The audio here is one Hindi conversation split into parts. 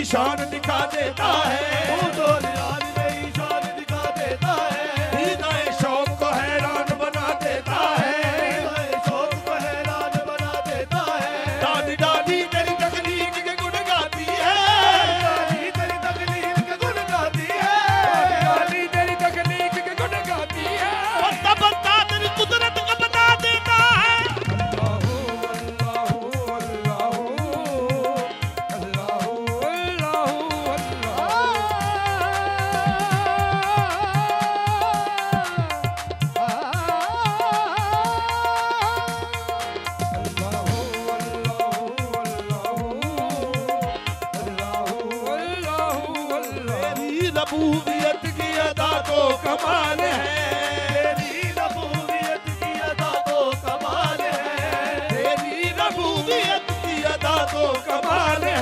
शान दिखा देता है, तू तो निराली नई शान दिखा देता है, दीदाए शौक को हैरान बना देता है, दीदाए शौक को हैरान बना देता है। दादी दादी तेरी तकलीफ के गुण गाती है, दादी तेरी तकलीफ के गुण गाती है, दादी तेरी तकलीफ के गुण गाती है, बंदा बंदा तेरी कुदरत को बता देता है। तेरी रबूबियत की अदा तो कमाल है, तेरी रबूबियत की अदा तो कमाल है, तेरी रबूबियत की अदा तो कमाल है,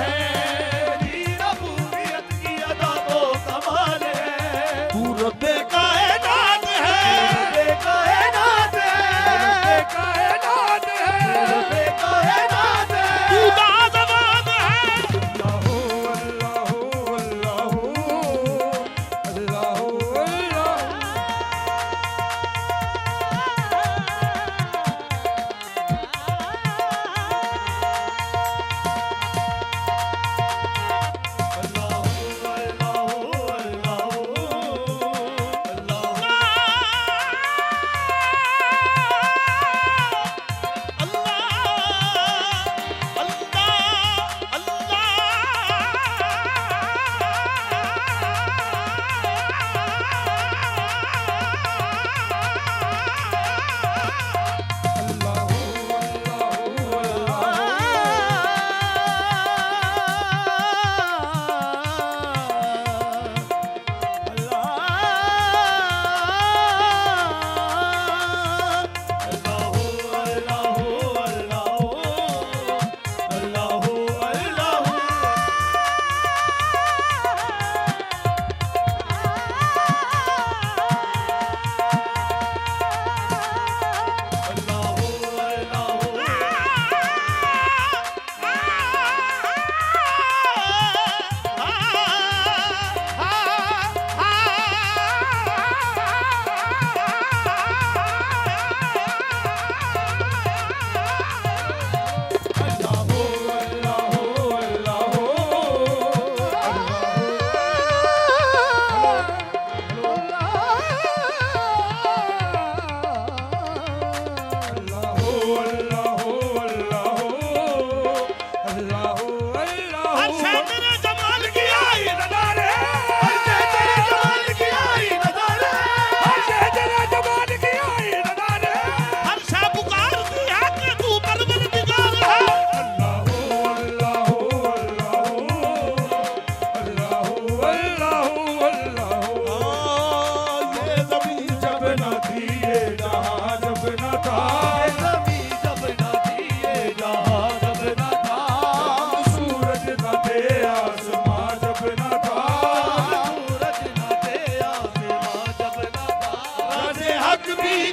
तेरी रबूबियत की अदा तो कमाल है। तू रब्बे कायनात है, बेकायनात है, कायनात है, बेकायनात है। तू दादवाद है।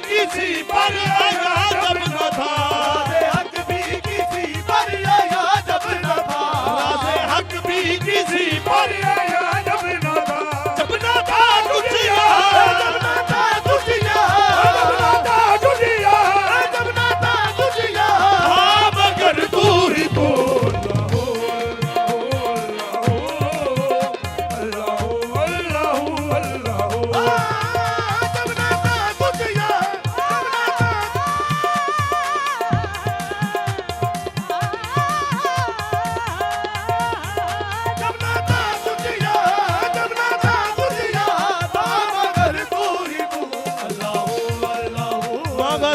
किसी पर आया जब न था, हक भी किसी पर आया जब न था, हक भी किसी पर आया जब न था, जब न था दुनिया, जब न था दुनिया, जब न था दुनिया, जब न था दुनिया। हाँ मगर तू ही तो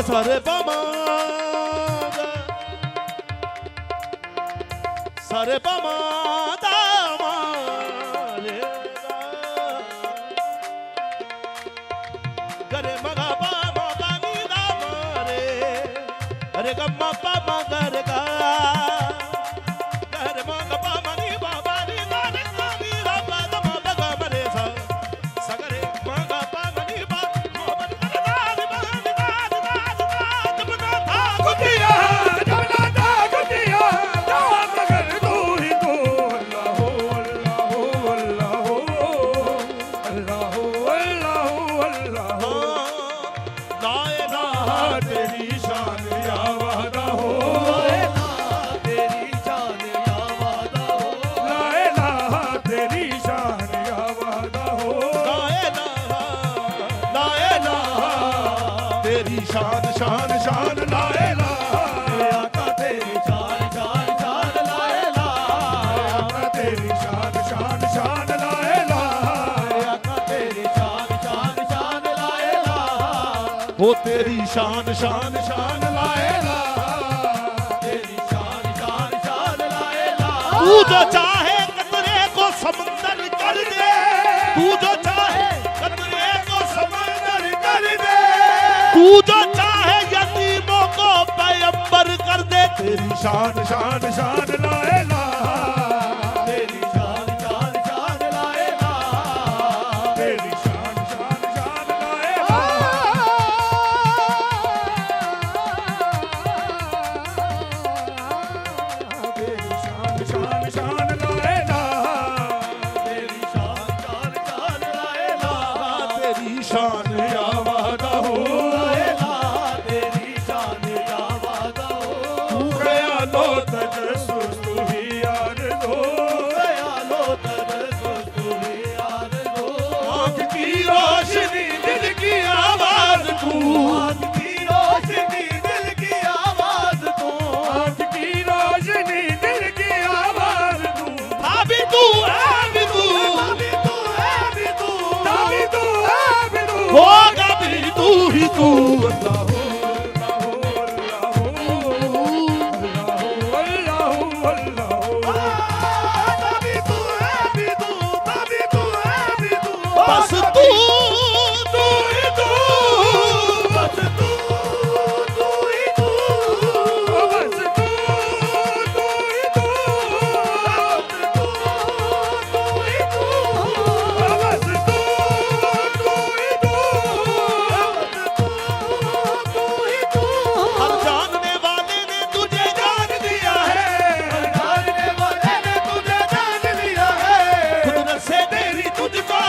सारे पमा सारे पमा दामा रे गरे मगा पामा पानी दामा रे अरे गम्मा पामा गर गा गरे मगा पामा नी बाबा नी दाने नी बाबा दमा बगा मरे सा सगरे मगा पामा नी बा मोहब्बत दाद दाद दाद दाद जब ना था गुदिया जब ना था गुदिया मगर तू ही तो अल्लाह अल्लाह ला इलाहा तेरी शान या वादा हो तेरी शान या वादा हो ला इलाहा तेरी शान या वादा हो ला इलाहा तेरी शान शान शान ला इलाहा आका तेरी शान शान शान ला इलाहा आका तेरी शान शान शान ला इलाहा आका तेरी शान शान शान ला इलाहा वो तेरी शान शान शान ला इलाहा तेरी शान शान शान ला इलाहा तू जो चाहे कतरे को समंदर कर दे तू जो चाहे कतरे को समंदर कर दे तू जो चाहे यतीमों को पैगंबर कर दे तेरी शान शान शान ला इलाहा तेरी शान शान शान ला इलाहा तेरी शान शान शान ला इलाहा तेरी शान शान शान ला इलाहा तेरी शान शान शान ला इलाहा तेरी शान या वादा हो तेरी शान या वादा हो तू ख्यालो तजस्सुस तू ही यार दो ख्यालो तजस्सुस तू ही यार दो आँख की रोशनी दिल की आवाज तू आँख की रोशनी दिल की आवाज तू आँख की रोशनी दिल की आवाज तू अभी तू अभी तू अभी तू अभी तू अभी तू अभी तू होगा भी तू ही तू बस तू तू ही तू हर जानने वाले ने तुझे जान दिया है कुदरत से तेरी तुझको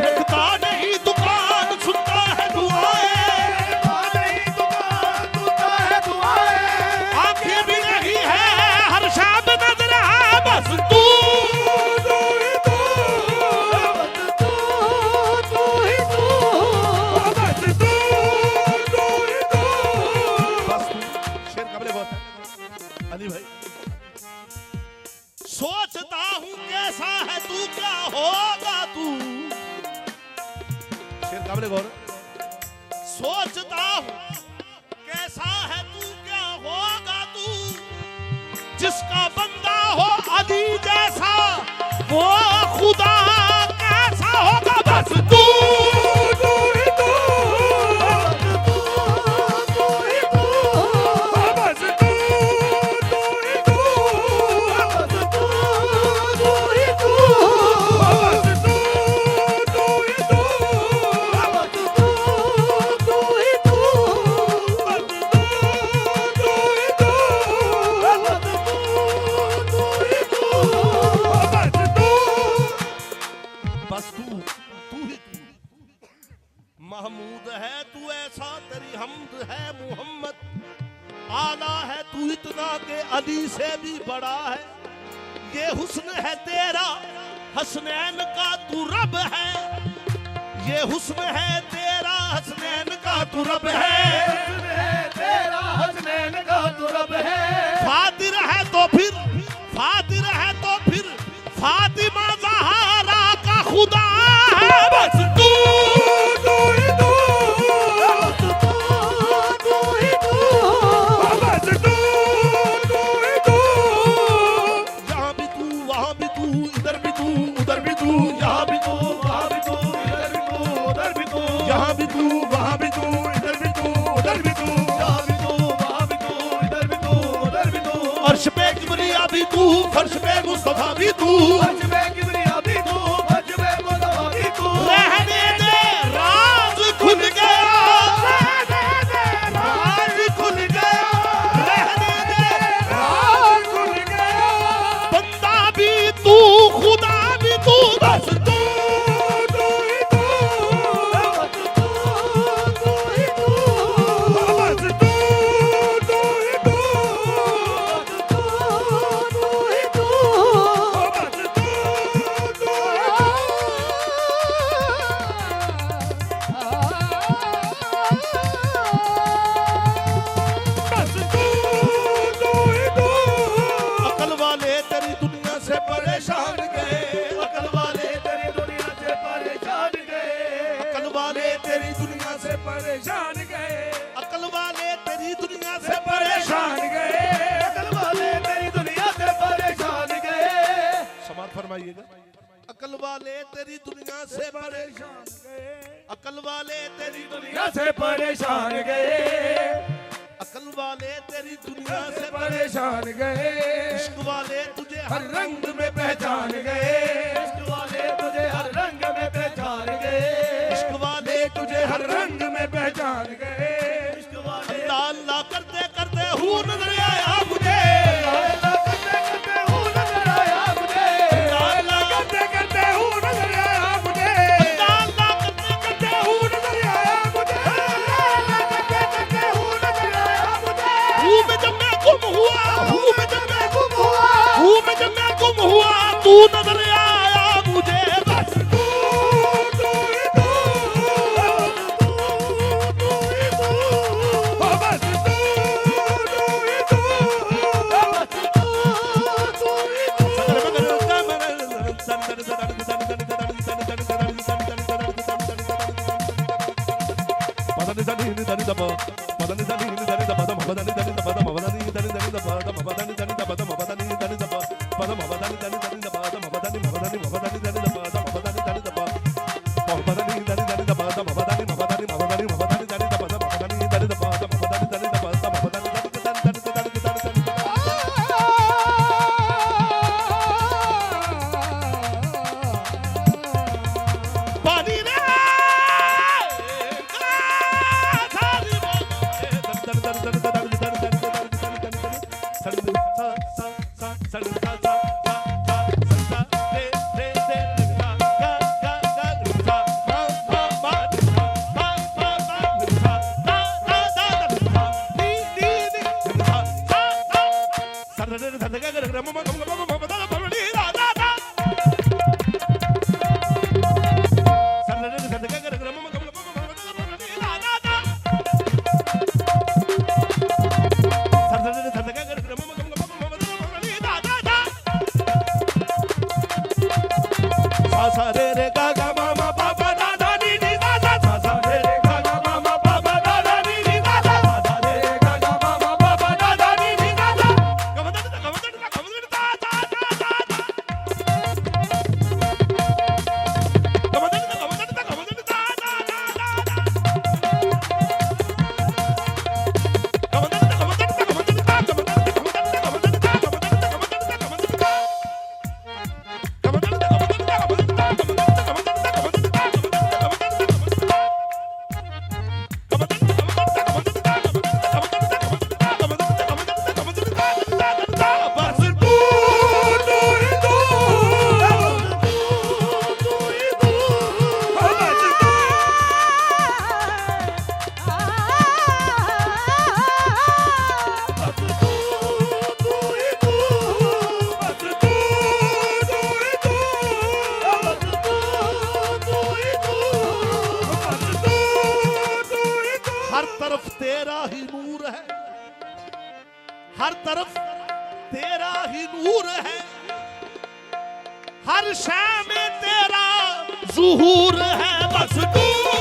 रखता नहीं दुकान सुनता है दुआएं आंखें भी नहीं है हर शाम नजर है बस तू शेर कमरे बहुत है अली भाई सोचता हूँ कैसा है तू क्या होगा तू शेर कमरे गौर सोचता हूँ कैसा है तू क्या होगा तू जिसका बंदा हो अली जैसा वो खुदा कैसा होगा बस तू बस तू ही तू महमूद है तू ऐसा तेरी हमद है मोहम्मद आला है तू इतना के अली से भी बड़ा है ये हुस्न है तेरा हसनैन का तू रब है ये हुस्न है तेरा हसनैन का तू रब है फातिर है तो फिर फातिमा ज़हरा का खुदा है बस तू यहाँ भी तू वहाँ भी तू इधर भी तू उधर भी तू यहाँ भी तू वहाँ भी तू इधर भी तू उधर भी तू यहाँ भी तू वहाँ भी तू इधर भी तू उधर भी तू अर्श पे किबरिया भी तू फर्श पे मुस्तफा भी तू रहने दे राज खुल गया राज खुल गया रहने दे राज खुल गया बंदा भी तू खुदा परेशान गए अकल वाले तेरी दुनिया से परेशान गए अकल वाले तेरी दुनिया से परेशान गए अकल वाले तेरी दुनिया से परेशान गए अकल वाले तेरी दुनिया से परेशान गए समाप्त फरमाइएगा अकल वाले तेरी दुनिया से परेशान गए अकल वाले तेरी दुनिया से परेशान गए अकल वाले तेरी दुनिया से परेशान गए इश्क वाले तुझे हर रंग में पहचान गए इश्क वाले तुझे हर रंग में पहचान गए इश्क वाले तुझे हर रंग में पहचान गए इश्क वाले अल्लाह अल्लाह करते करते हूँ नजर आया मुझे अल्लाह करते करते हूँ नजर आया मुझे अल्लाह करते करते हूँ नजर आया मुझे अल्लाह अल्लाह करते करते हूँ नजर आया मुझे अल्लाह करते करते हूँ नजर आया मुझे हूँ मैं जब मैं गुम हुआ हूँ मैं जब मैं गुम हुआ हूँ मैं जब मैं गुम हुआ तू नजर आया मुझे बस तू ही तू बस पानी रे रे रे गा गा मामा पापा दादा नी नी दादा सा रे रे गा गा मामा पापा दादा नी नी दादा सा रे रे गा गा मामा पापा दादा नी नी दादा हर तरफ तेरा ही नूर है हर तरफ तेरा ही नूर है हर शय में तेरा ज़ुहूर है बस तू